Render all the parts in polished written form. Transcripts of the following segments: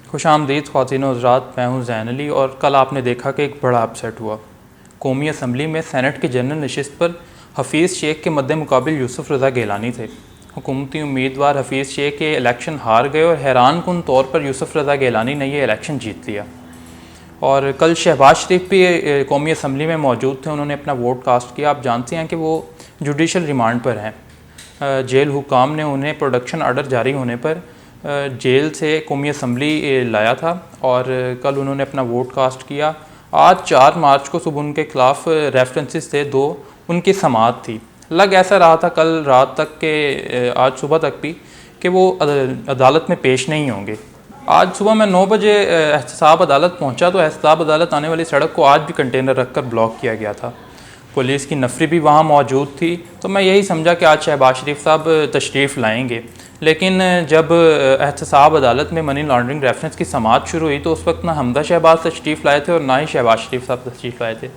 खुशामदीद ख़वातीन व हज़रात, मैं हूँ ज़ैन अली और कल आपने देखा कि एक बड़ा अपसेट हुआ। कौमी असम्बली में सेनेट की जनरल नशिस्त पर हफीज़ शेख के मद्दे मुकाबिल यूसुफ रज़ा गिलानी थे। हुकूमती उम्मीदवार हफीज़ शेख के इलेक्शन हार गए और हैरान कुन तौर पर यूसुफ रज़ा गिलानी ने यह इलेक्शन जीत लिया। और कल शहबाज शरीफ भी कौमी असम्बली में मौजूद थे, उन्होंने अपना वोट कास्ट किया। आप जानते हैं कि वो जुडिशल रिमांड पर हैं। जेल हुकाम ने उन्हें प्रोडक्शन आर्डर जारी होने पर जेल से कौमी असम्बली लाया था और कल उन्होंने अपना वोट कास्ट किया। आज 4 मार्च को सुबह उनके ख़िलाफ़ रेफरेंसेस थे 2, उनकी समाअत थी। लग ऐसा रहा था कल रात तक के आज सुबह तक भी कि वो अदालत में पेश नहीं होंगे। आज सुबह मैं 9 बजे एहतसाब अदालत पहुंचा तो एहतसाब अदालत आने वाली सड़क को आज भी कंटेनर रखकर ब्लॉक किया गया था। पुलिस की नफरी भी वहां मौजूद थी, तो मैं यही समझा कि आज शहबाज शरीफ साहब तशरीफ़ लाएंगे। लेकिन जब एहतसाब अदालत में मनी लॉन्ड्रिंग रेफरेंस की समाअत शुरू हुई तो उस वक्त ना हमदा शहबाज तशरीफ़ लाए थे और ना ही शहबाज शरीफ साहब तशरीफ़ लाए थे।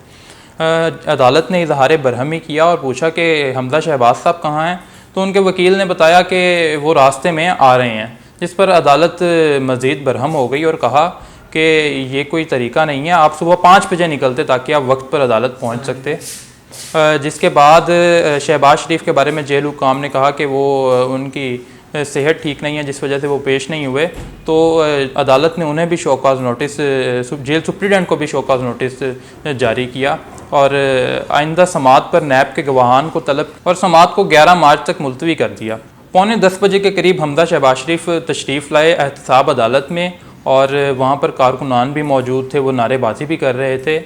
अदालत ने इजहार बरहमी किया और पूछा कि हमदा शहबाज साहब कहाँ हैं, तो उनके वकील ने बताया कि वो रास्ते में आ रहे हैं, जिस पर अदालत मज़ीद बरहम हो गई और कहा कि ये कोई तरीका नहीं है, आप सुबह 5 बजे निकलते ताकि आप वक्त पर अदालत पहुंच सकते। जिसके बाद शहबाज शरीफ के बारे में जेल हुकाम ने कहा कि वो उनकी सेहत ठीक नहीं है जिस वजह से वो पेश नहीं हुए, तो अदालत ने उन्हें भी शोकाज़ नोटिस, जेल सुप्रीडेंट को भी शोकाज़ नोटिस जारी किया और आइंदा समाअत पर नैब के गवाहान को तलब और समाअत को 11 मार्च तक मुलतवी कर दिया। 9:45 बजे के करीब हमदा शहबाज शरीफ तशरीफ़ लाए एहतसाब अदालत में और वहाँ पर कारकुनान भी मौजूद थे, वो नारेबाजी भी कर रहे थे।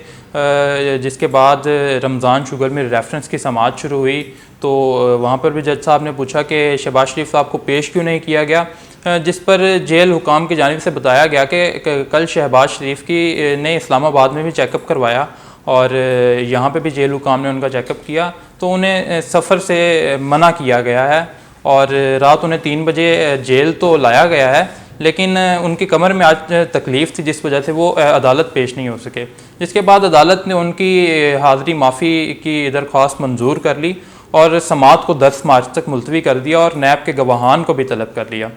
जिसके बाद रमज़ान शुगर में रेफरेंस की समाअत शुरू हुई तो वहाँ पर भी जज साहब ने पूछा कि शहबाज शरीफ साहब को पेश क्यों नहीं किया गया, जिस पर जेल हुकाम की जानिब से बताया गया कि कल शहबाज शरीफ की ने इस्लामाबाद में भी चेकअप करवाया और यहाँ पे भी जेल हुकाम ने उनका चेकअप किया तो उन्हें सफ़र से मना किया गया है और रात उन्हें 3 बजे जेल तो लाया गया है, लेकिन उनकी कमर में आज तकलीफ़ थी जिस वजह से वो अदालत पेश नहीं हो सके। जिसके बाद अदालत ने उनकी हाज़री माफ़ी की दरख्वास्त मंजूर कर ली और समाअत को 10 मार्च तक मुलतवी कर दिया और नैब के गवाहान को भी तलब कर लिया।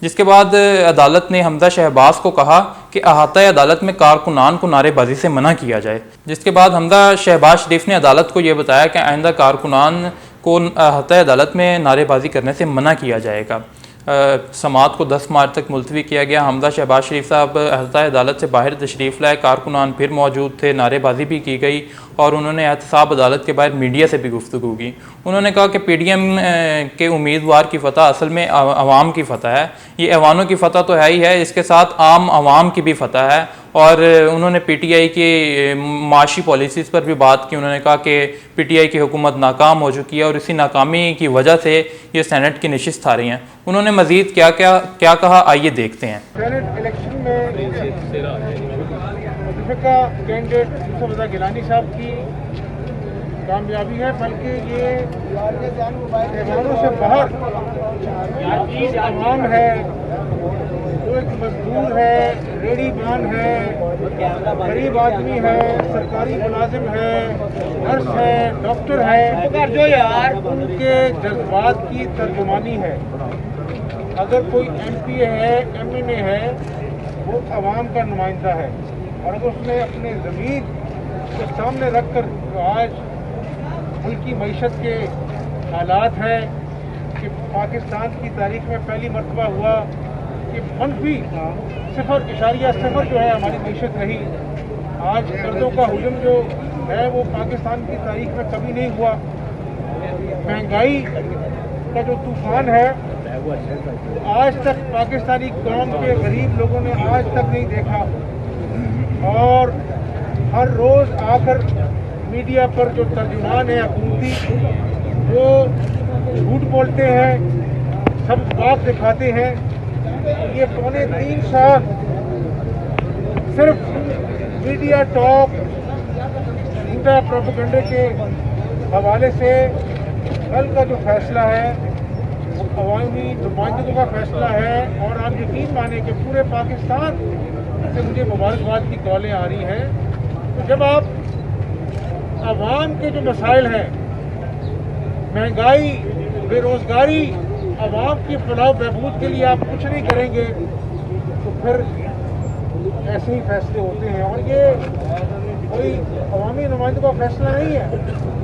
जिसके बाद अदालत ने हमदा शहबाज को कहा कि अहाता अदालत में कारकुनान को नारेबाजी से मना किया जाए। जिसके बाद हमदा शहबाज शरीफ ने अदालत को ये बताया कि आइंदा कारकुनान को अहाता अदालत में नारेबाजी करने से मना किया जाएगा। समाअत को 10 मार्च तक मुलतवी किया गया। हमदा शहबाज शरीफ साहब अहता अदालत से बाहर तशरीफ़ लाए, कारकुनान फिर मौजूद थे, नारेबाजी भी की गई और उन्होंने एहतसाब अदालत के बाहर मीडिया से भी गुफ्तगू की। उन्होंने कहा कि PDM के उम्मीदवार की फ़तह असल में अवाम की फ़तह है, ये ऐवानों की फ़तह तो है ही है, इसके साथ आम अवाम की भी फ़तह है। और उन्होंने PTI की माशी पॉलिसीज़ पर भी बात की। उन्होंने कहा कि PTI की हुकूमत नाकाम हो चुकी है और इसी नाकामी की वजह से ये सेनेट की नशिस्त आ रही हैं। उन्होंने मज़ीद क्या कहा, आइए देखते हैं। सेनेट इलेक्शन में कैंडिडेट यूसुफ रज़ा गिलानी साहब की कामयाबी है, बल्कि ये ऐवानों से बाहर आवाम है, जो एक मजदूर है, रेडी मान है, गरीब आदमी है, सरकारी मुलाजिम है, नर्स है, डॉक्टर है, जो यार उनके जज्बात की तर्जुमानी है। अगर कोई MPA है, MNA है, वो आवाम का नुमाइंदा है और अगर उसने अपने ज़मीन के सामने रख कर आज मुल्क की मईशत के हालात हैं कि पाकिस्तान की तारीख में पहली मरतबा हुआ कि मनफी 0.0 जो है हमारी मईशत रही। आज कर्ज़ों का हुजूम जो है वो पाकिस्तान की तारीख में कभी नहीं हुआ। महंगाई का जो तूफ़ान है आज तक पाकिस्तानी कौम के गरीब लोगों ने आज तक नहीं देखा और हर रोज़ आकर मीडिया पर जो तर्जुमान है हुकूमती, वो झूठ बोलते हैं, सब बात दिखाते हैं। ये 3.25 साल सिर्फ मीडिया टॉक, झूठा प्रोपेगेंडे के हवाले से कल का जो फैसला है वो अवामी नुमाइंदों का फैसला है और आप यकीन माने कि पूरे पाकिस्तान से मुझे मुबारकबाद की कॉलें आ रही हैं। तो जब आप अवाम के जो मसाइल हैं, महंगाई, बेरोज़गारी, अवाम की फलाह बहबूद के लिए आप कुछ नहीं करेंगे तो फिर ऐसे ही फैसले होते हैं और ये कोई अवामी नुमाइंदों का फैसला नहीं है,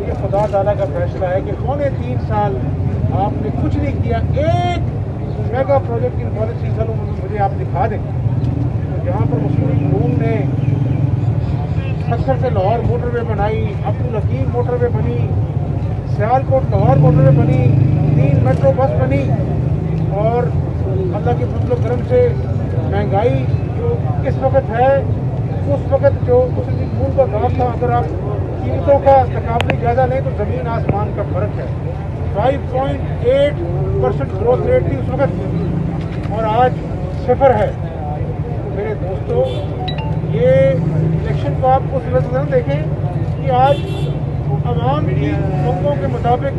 ये खुदा ताला का फैसला है कि 3.25 साल आपने कुछ नहीं किया। एक मेगा प्रोजेक्ट इन 3 सालों में मुझे आप दिखा दें तो जहाँ पर मुस्लिम लीग ने सक्खर से लाहौर मोटरवे बनाई, अब्दुल हकीम मोटरवे बनी, सियालकोट लाहौर मोटरवे बनी, 3 मेट्रो बस बनी और अल्लाह के फजल करम से महंगाई जो इस वक्त है उस वक्त जो मुस्लिम लीग का दौर था, अगर आप कीमतों का तकाबली ज़्यादा लें तो ज़मीन आसमान का फ़र्क है। 5.8% ग्रोथ रेट थी उस वक्त और आज 0 है। तो मेरे दोस्तों, ये इलेक्शन को आप उस नजर न देखें कि आज अवाम की मांगों के मुताबिक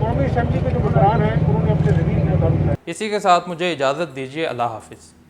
कौमी असम्बली के जो मुकर्रर हैं उन्होंने अपने ज़मीन के मुताबिक। इसी के साथ मुझे इजाज़त दीजिए। अल्लाह हाफिज़।